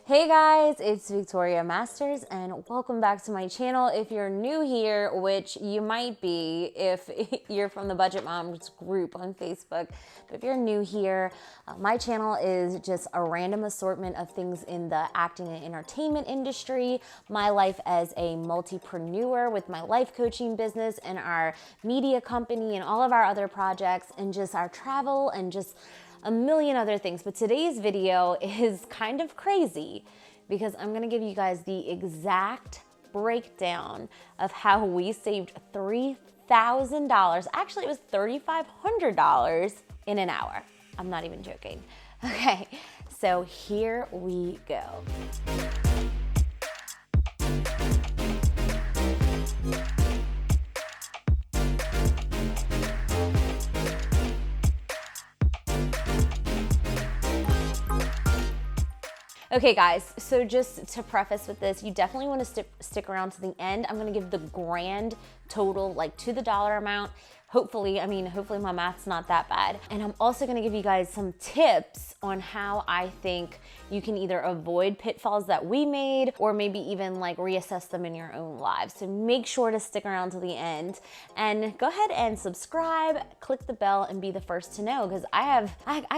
Hey guys, it's Victoria Masters and welcome back to my channel. If you're new here, which you might be if you're from the Budget Moms group on Facebook, but if you're new here, my channel is just a random assortment of things in the acting and entertainment industry, my life as a multipreneur with my life coaching business and our media company and all of our other projects, and just our travel and just a million other things. But today's video is kind of crazy because I'm gonna give you guys the exact breakdown of how we saved $3,000. Actually, it was $3,500 in an hour. I'm not even joking. Okay, so here we go. Okay guys, so just to preface with this, you definitely want to stick around to the end. I'm gonna give the grand total, like to the dollar amount. Hopefully my math's not that bad. And I'm also gonna give you guys some tips on how I think you can either avoid pitfalls that we made or maybe even like reassess them in your own lives. So make sure to stick around to the end and go ahead and subscribe, click the bell and be the first to know, because I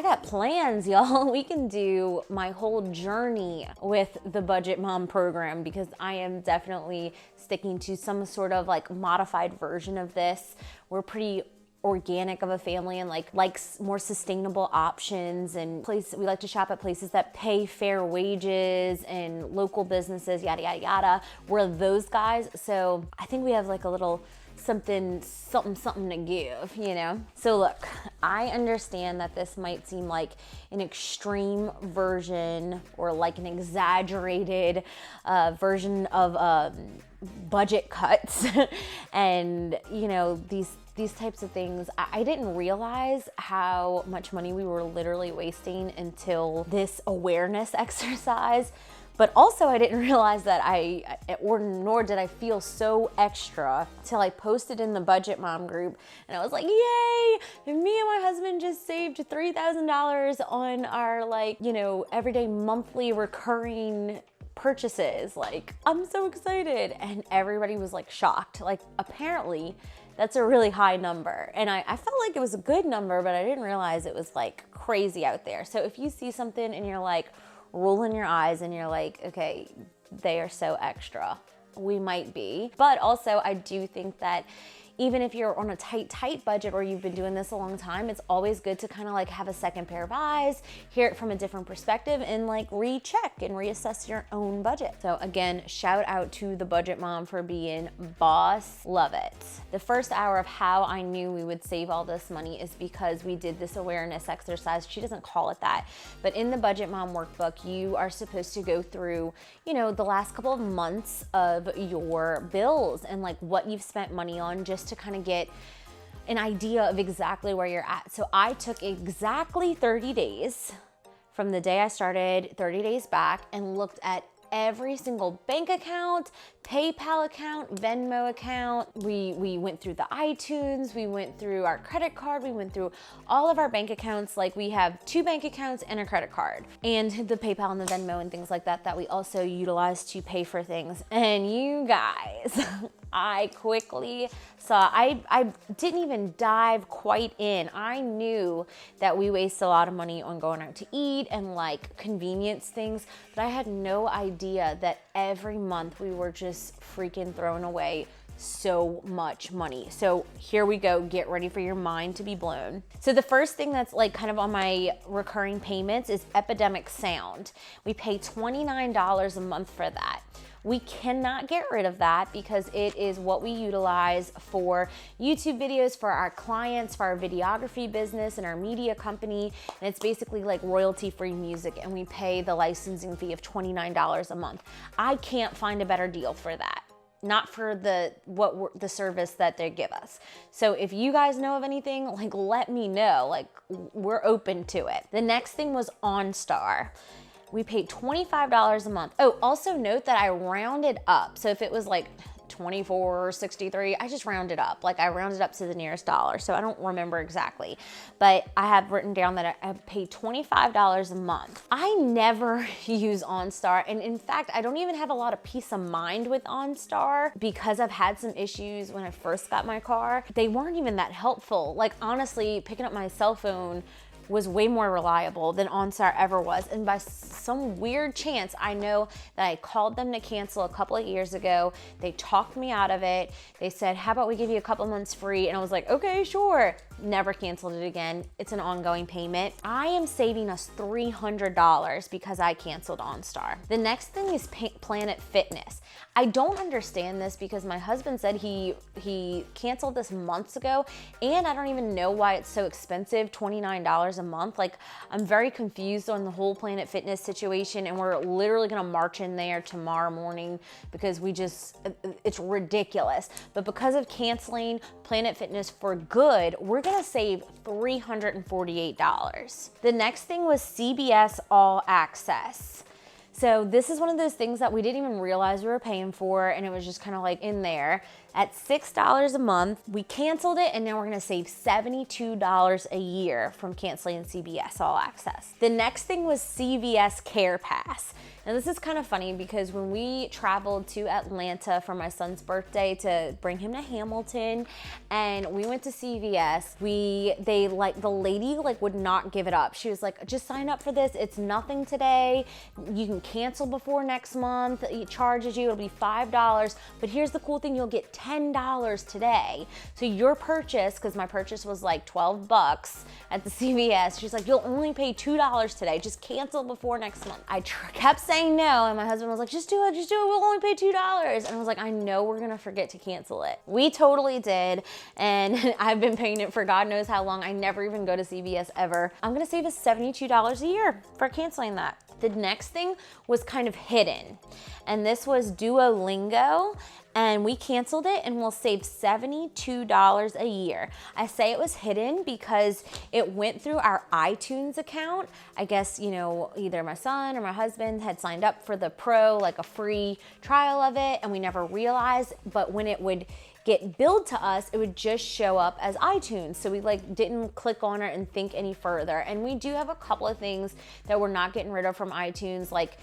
got plans, y'all. We can do my whole journey with the Budget Mom program because I am definitely sticking to some sort of like modified version of this. We're pretty organic of a family and likes more sustainable options, and we like to shop at places that pay fair wages and local businesses, yada yada yada. We're those guys, so I think we have like a little something to give, you know? So look, I understand that this might seem like an extreme version or like an exaggerated version of budget cuts and you know, these types of things. I didn't realize how much money we were literally wasting until this awareness exercise. But also I didn't realize that nor did I feel so extra till I posted in the Budget Mom group and I was like, yay! And me and my husband just saved $3,000 on our, like, you know, everyday monthly recurring purchases. Like, I'm so excited. And everybody was like shocked. Like, apparently that's a really high number. And I felt like it was a good number, but I didn't realize it was like crazy out there. So if you see something and you're like rolling your eyes and you're like, okay, they are so extra, we might be. But also I do think that even if you're on a tight budget or you've been doing this a long time, it's always good to kind of like have a second pair of eyes, hear it from a different perspective, and like recheck and reassess your own budget. So again, shout out to the Budget Mom for being boss. Love it. The first hour of how I knew we would save all this money is because we did this awareness exercise. She doesn't call it that, but in the Budget Mom workbook, you are supposed to go through, you know, the last couple of months of your bills and like what you've spent money on, just to kind of get an idea of exactly where you're at. So I took exactly 30 days from the day I started, 30 days back, and looked at every single bank account, PayPal account, Venmo account. We went through the iTunes, we went through our credit card, we went through all of our bank accounts. Like, we have 2 bank accounts and a credit card, and the PayPal and the Venmo and things like that we also utilize to pay for things. And you guys, I quickly saw, I didn't even dive quite in. I knew that we waste a lot of money on going out to eat and like convenience things, but I had no idea that every month we were just freaking throwing away so much money. So here we go. Get ready for your mind to be blown. So the first thing that's like kind of on my recurring payments is Epidemic sound. We pay $29 a month for that. We cannot get rid of that because it is what we utilize for YouTube videos, for our clients, for our videography business and our media company. And it's basically like royalty-free music, and we pay the licensing fee of $29 a month. I can't find a better deal for that. Not for the service that they give us. So if you guys know of anything, like, let me know. Like, we're open to it. The next thing was OnStar. We paid $25 a month. Oh, also note that I rounded up. So if it was like $24.63. I just rounded up. Like I rounded up to the nearest dollar. So I don't remember exactly, but I have written down that I pay $25 a month. I never use OnStar. And in fact, I don't even have a lot of peace of mind with OnStar because I've had some issues when I first got my car. They weren't even that helpful. Like honestly, picking up my cell phone was way more reliable than OnStar ever was. And by some weird chance, I know that I called them to cancel a couple of years ago. They talked me out of it. They said, how about we give you a couple months free? And I was like, okay, sure. Never canceled it again. It's an ongoing payment. I am saving us $300 because I canceled OnStar. The next thing is Planet Fitness. I don't understand this because my husband said he canceled this months ago, and I don't even know why it's so expensive, $29 a month. Like, I'm very confused on the whole Planet Fitness situation, and we're literally gonna march in there tomorrow morning because it's ridiculous. But because of canceling Planet Fitness for good, we're gonna save $348. The next thing was CBS All Access. So this is one of those things that we didn't even realize we were paying for, and it was just kind of like in there. At $6 a month, we canceled it, and now we're gonna save $72 a year from canceling CBS All Access. The next thing was CBS Care Pass. Now this is kind of funny because when we traveled to Atlanta for my son's birthday to bring him to Hamilton, and we went to CVS, the lady would not give it up. She was like, just sign up for this. It's nothing today. You can cancel before next month. It charges you, it'll be $5. But here's the cool thing, you'll get $10 today. So your purchase, because my purchase was like $12 at the CVS, she's like, you'll only pay $2 today. Just cancel before next month. I kept saying no, and my husband was like, just do it, we'll only pay $2. And I was like, I know we're gonna forget to cancel it. We totally did, and I've been paying it for God knows how long. I never even go to CVS ever. I'm gonna save us $72 a year for canceling that. The next thing was kind of hidden, and this was Duolingo, and we canceled it, and we'll save $72 a year. I say it was hidden because it went through our iTunes account. I guess, either my son or my husband had signed up for the Pro, like a free trial of it, and we never realized, but when it would get billed to us, it would just show up as iTunes. So we didn't click on it and think any further. And we do have a couple of things that we're not getting rid of from iTunes, like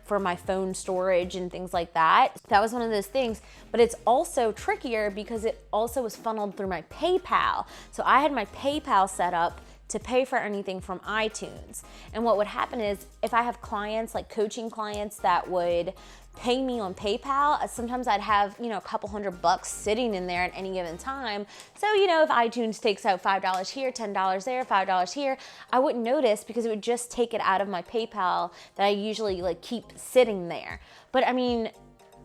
for my phone storage and things like that. That was one of those things, but it's also trickier because it also was funneled through my PayPal. So I had my PayPal set up to pay for anything from iTunes. And what would happen is if I have clients, like coaching clients that would pay me on PayPal, sometimes I'd have, a couple $100 sitting in there at any given time. So, if iTunes takes out $5 here, $10 there, $5 here, I wouldn't notice because it would just take it out of my PayPal that I usually keep sitting there. But I mean,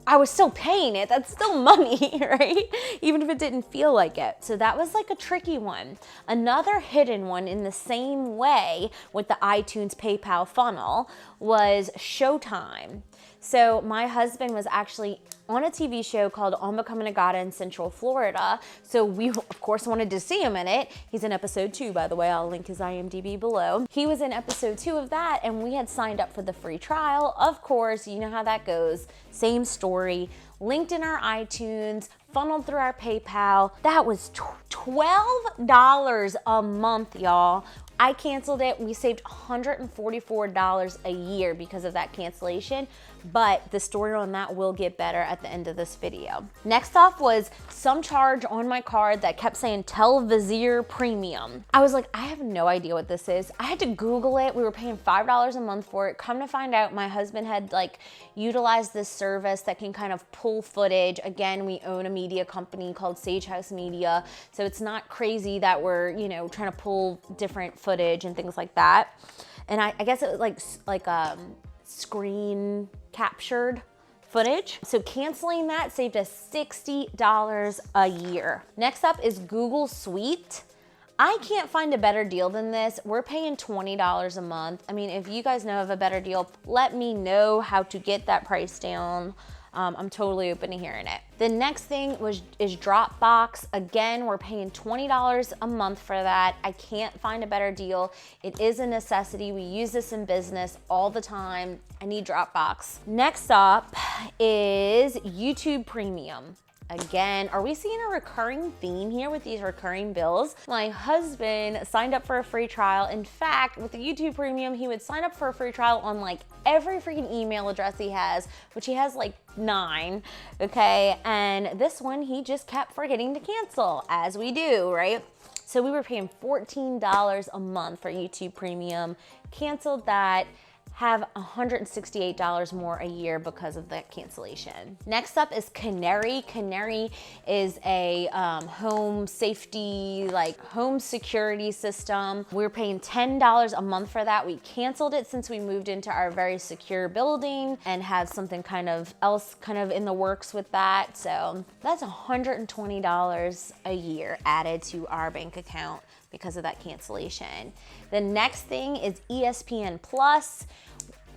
I was still paying it. That's still money, right? Even if it didn't feel like it. So that was a tricky one. Another hidden one in the same way with the iTunes PayPal funnel was Showtime. So my husband was actually on a TV show called On Becoming a God in Central Florida. So we, of course, wanted to see him in it. He's in episode 2, by the way. I'll link his IMDb below. He was in episode 2 of that, and we had signed up for the free trial. Of course, you know how that goes. Same story. Linked in our iTunes, funneled through our PayPal. That was $12 a month, y'all. I canceled it. We saved $144 a year because of that cancellation, but the story on that will get better at the end of this video. Next off was some charge on my card that kept saying Televiz Premium. I was like, I have no idea what this is. I had to Google it. We were paying $5 a month for it. Come to find out, my husband had utilized this service that can kind of pull footage. Again, we own a media company called Sage House Media, so it's not crazy that we're, trying to pull different footage and things like that. And I guess it was like screen captured footage. So canceling that saved us $60 a year. Next up is Google Suite. I can't find a better deal than this. We're paying $20 a month. I mean, if you guys know of a better deal, let me know how to get that price down. I'm totally open to hearing it. The next thing is Dropbox. Again, we're paying $20 a month for that. I can't find a better deal. It is a necessity. We use this in business all the time. I need Dropbox. Next up is YouTube Premium. Again, are we seeing a recurring theme here with these recurring bills? My husband signed up for a free trial. In fact, with the YouTube Premium, he would sign up for a free trial on like every freaking email address he has, which he has like 9, okay? And this one, he just kept forgetting to cancel, as we do, right? So we were paying $14 a month for YouTube Premium, canceled that, have $168 more a year because of that cancellation. Next up is Canary. Canary is a home safety, like home security system. We're paying $10 a month for that. We canceled it since we moved into our very secure building and have something else in the works with that. So that's $120 a year added to our bank account because of that cancellation. The next thing is ESPN Plus.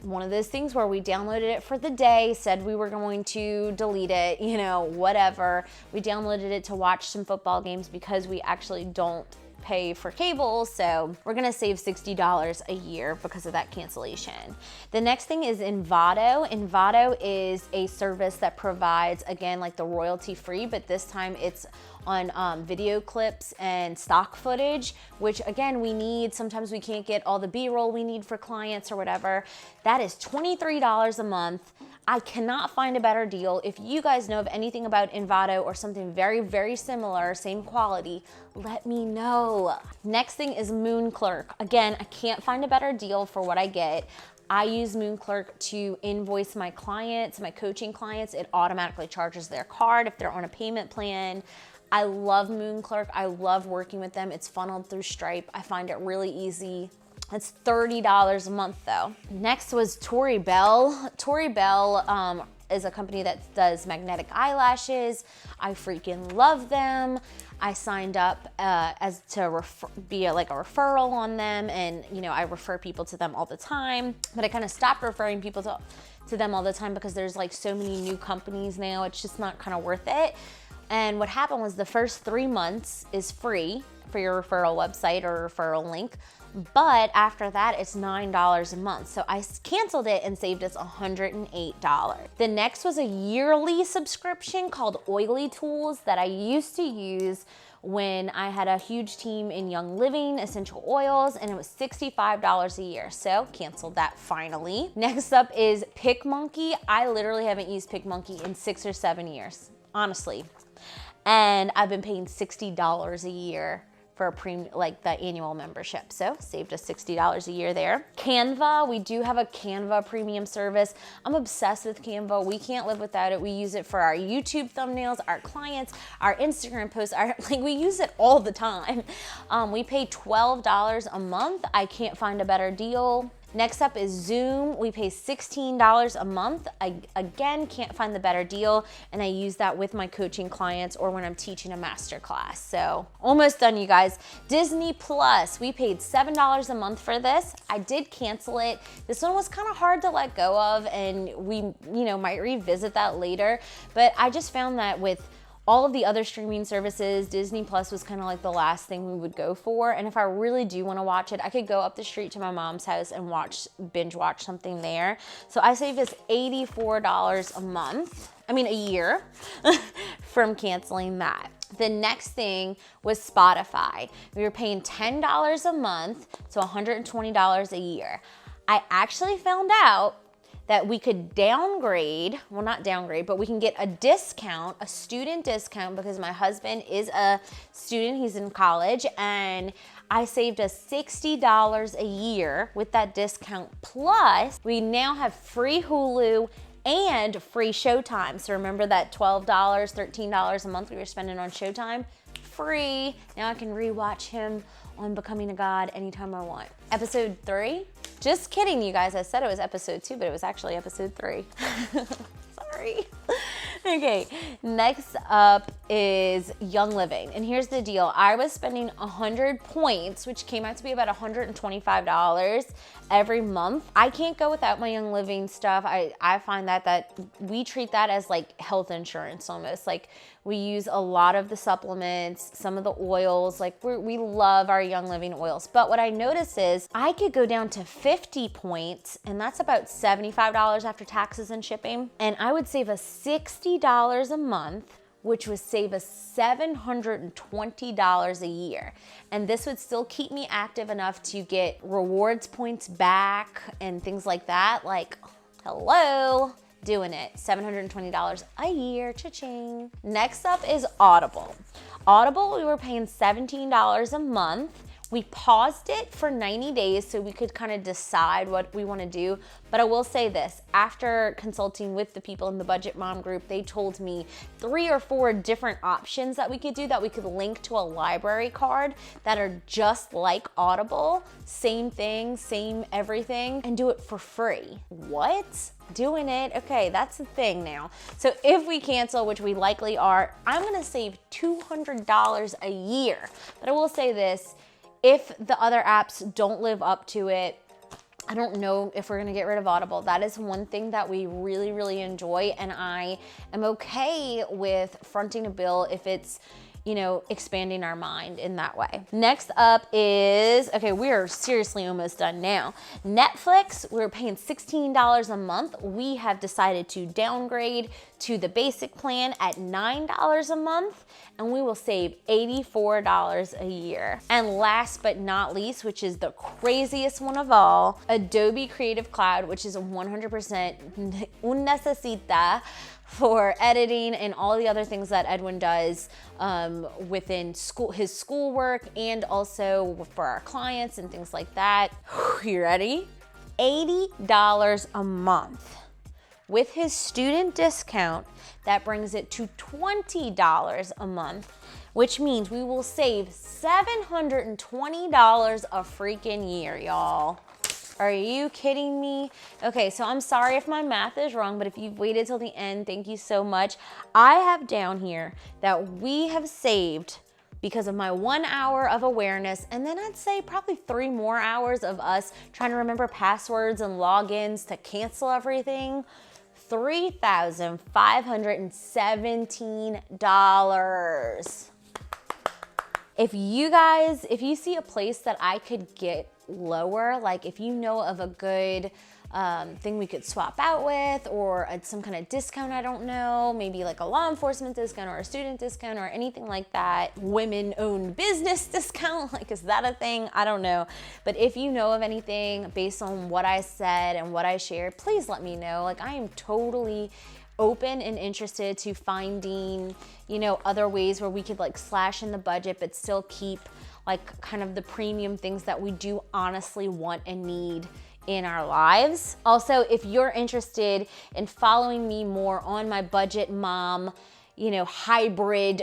One of those things where we downloaded it for the day, said we were going to delete it, you know, whatever. We downloaded it to watch some football games because we actually don't pay for cable, so we're gonna save $60 a year because of that cancellation. The next thing is Votto. Votto is a service that provides, again, like the royalty free, but this time it's on video clips and stock footage, which again, we need. Sometimes we can't get all the B-roll we need for clients or whatever. That is $23 a month. I cannot find a better deal. If you guys know of anything about Votto or something very, very similar, same quality, let me know. Next thing is Clerk. Again, I can't find a better deal for what I get. I use Clerk to invoice my clients, my coaching clients. It automatically charges their card if they're on a payment plan. I love Clerk. I love working with them. It's funneled through Stripe. I find it really easy. It's $30 a month though. Next was Tory Bell. Tory Bell is a company that does magnetic eyelashes. I freaking love them. I signed up be like a referral on them, and you know, I refer people to them all the time, but I kind of stopped referring people to them all the time because there's like so many new companies now. It's just not kind of worth it. And what happened was the first 3 months is free for your referral website or referral link. But after that, it's $9 a month. So I canceled it and saved us $108. The next was a yearly subscription called Oily Tools that I used to use when I had a huge team in Young Living, essential oils, and it was $65 a year. So canceled that finally. Next up is PicMonkey. I literally haven't used PicMonkey in 6 or 7 years, honestly. And I've been paying $60 a year for a the annual membership. So saved us $60 a year there. Canva, we do have a Canva premium service. I'm obsessed with Canva. We can't live without it. We use it for our YouTube thumbnails, our clients, our Instagram posts, we use it all the time. We pay $12 a month. I can't find a better deal. Next up is Zoom. We pay $16 a month. I, again, can't find the better deal, and I use that with my coaching clients or when I'm teaching a master class. So almost done, you guys. Disney Plus, we paid $7 a month for this. I did cancel it. This one was kind of hard to let go of, and we, might revisit that later, but I just found that with all of the other streaming services, Disney Plus was kind of like the last thing we would go for. And if I really do want to watch it, I could go up the street to my mom's house and binge watch something there. So I saved us $84 a year from canceling that. The next thing was Spotify. We were paying $10 a month, so $120 a year. I actually found out that we could downgrade, well, not downgrade, but we can get a discount, a student discount, because my husband is a student, he's in college, and I saved us $60 a year with that discount. Plus, we now have free Hulu and free Showtime. So remember that $12, $13 a month we were spending on Showtime? Free. Now I can rewatch him on Becoming a God anytime I want. Episode 3? Just kidding, you guys. I said it was episode 2, but it was actually episode 3. Sorry. Okay, next up is Young Living. And here's the deal. I was spending 100 points, which came out to be about $125 every month. I can't go without my Young Living stuff. I find that we treat that as like health insurance almost. Like we use a lot of the supplements, some of the oils, like we love our Young Living oils. But what I noticed is I could go down to 50 points, and that's about $75 after taxes and shipping. And I would save us $60 a month, which would save us $720 a year. And this would still keep me active enough to get rewards points back and things like that. Like, hello, doing it. $720 a year, cha-ching. Next up is Audible. Audible, we were paying $17 a month. We paused it for 90 days so we could kind of decide what we want to do. But I will say this, after consulting with the people in the Budget Mom group, they told me 3 or 4 different options that we could do, that we could link to a library card that are just like Audible, same thing, same everything, and do it for free. What? Doing it? Okay, that's the thing now. So if we cancel, which we likely are, I'm gonna save $200 a year. But I will say this, if the other apps don't live up to it, I don't know if we're gonna get rid of Audible. That is one thing that we really, really enjoy, and I am okay with fronting a bill if it's, you know, expanding our mind in that way. Next up is, okay, we are seriously almost done now. Netflix, we're paying $16 a month. We have decided to downgrade to the basic plan at $9 a month, and we will save $84 a year. And last but not least, which is the craziest one of all, Adobe Creative Cloud, which is 100% un necesita for editing and all the other things that Edwin does within his schoolwork, and also for our clients and things like that. You ready? $80 a month. With his student discount, that brings it to $20 a month, which means we will save $720 a freaking year, y'all. Are you kidding me? Okay, so I'm sorry if my math is wrong, but if you've waited till the end, thank you so much. I have down here that we have saved, because of my 1 hour of awareness, and then I'd say probably 3 more hours of us trying to remember passwords and logins to cancel everything, $3,517. If you see a place that I could get lower, like if you know of a good thing we could swap out with, or some kind of discount, I don't know, maybe like a law enforcement discount or a student discount or anything like that, women-owned business discount, like is that a thing? I don't know. But if you know of anything based on what I said and what I shared, please let me know. Like I am totally open and interested to finding, you know, other ways where we could like slash in the budget but still keep like kind of the premium things that we do honestly want and need in our lives. Also, if you're interested in following me more on my Budget Mom, you know, hybrid,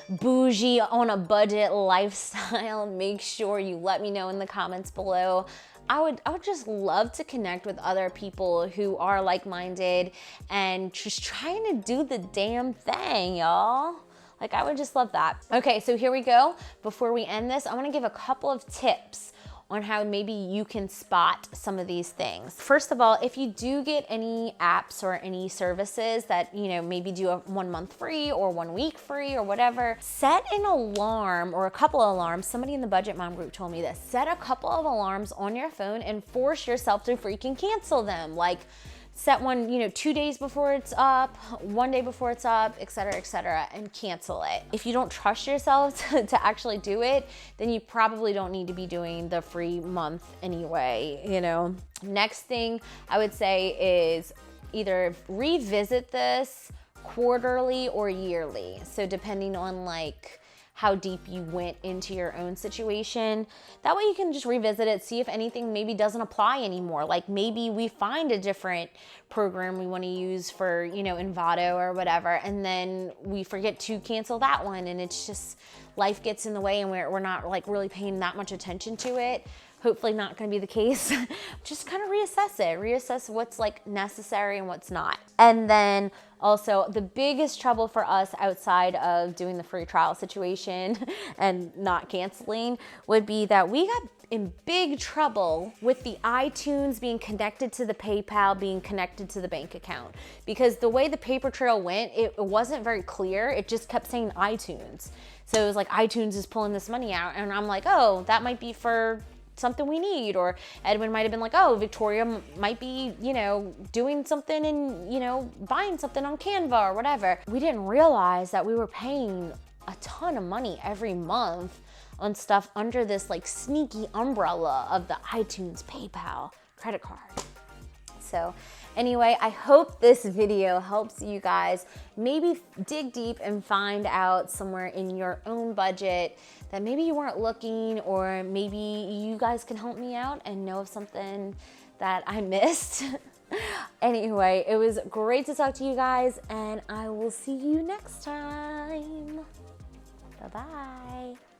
bougie on a budget lifestyle, make sure you let me know in the comments below. I would just love to connect with other people who are like-minded and just trying to do the damn thing, y'all. Like, I would just love that. Okay, so here we go. Before we end this, I wanna give a couple of tips on how maybe you can spot some of these things. First of all, if you do get any apps or any services that, you know, maybe do a 1 month free or 1 week free or whatever, set an alarm or a couple of alarms. Somebody in the Budget Mom group told me this. Set a couple of alarms on your phone and force yourself to freaking cancel them. Like, set one, you know, 2 days before it's up, 1 day before it's up, et cetera, and cancel it. If you don't trust yourself to actually do it, then you probably don't need to be doing the free month anyway, you know. Next thing I would say is either revisit this quarterly or yearly. So depending on like how deep you went into your own situation. That way you can just revisit it, see if anything maybe doesn't apply anymore. Like maybe we find a different program we want to use for, you know, in Votto or whatever, and then we forget to cancel that one, and it's just life gets in the way and we're not like really paying that much attention to it. hopefully not gonna be the case. Just kind of reassess what's like necessary and what's not. And then also the biggest trouble for us outside of doing the free trial situation and not canceling would be that we got in big trouble with the iTunes being connected to the PayPal, being connected to the bank account. Because the way the paper trail went, it wasn't very clear. It just kept saying iTunes. So it was like, iTunes is pulling this money out. And I'm like, oh, that might be for something we need. Or Edwin might have been like, oh, Victoria might be, you know, doing something and, you know, buying something on Canva or whatever. We didn't realize that we were paying a ton of money every month on stuff under this like sneaky umbrella of the iTunes PayPal credit card. So anyway, I hope this video helps you guys maybe dig deep and find out somewhere in your own budget that maybe you weren't looking, or maybe you guys can help me out and know of something that I missed. Anyway, it was great to talk to you guys, and I will see you next time. Bye-bye.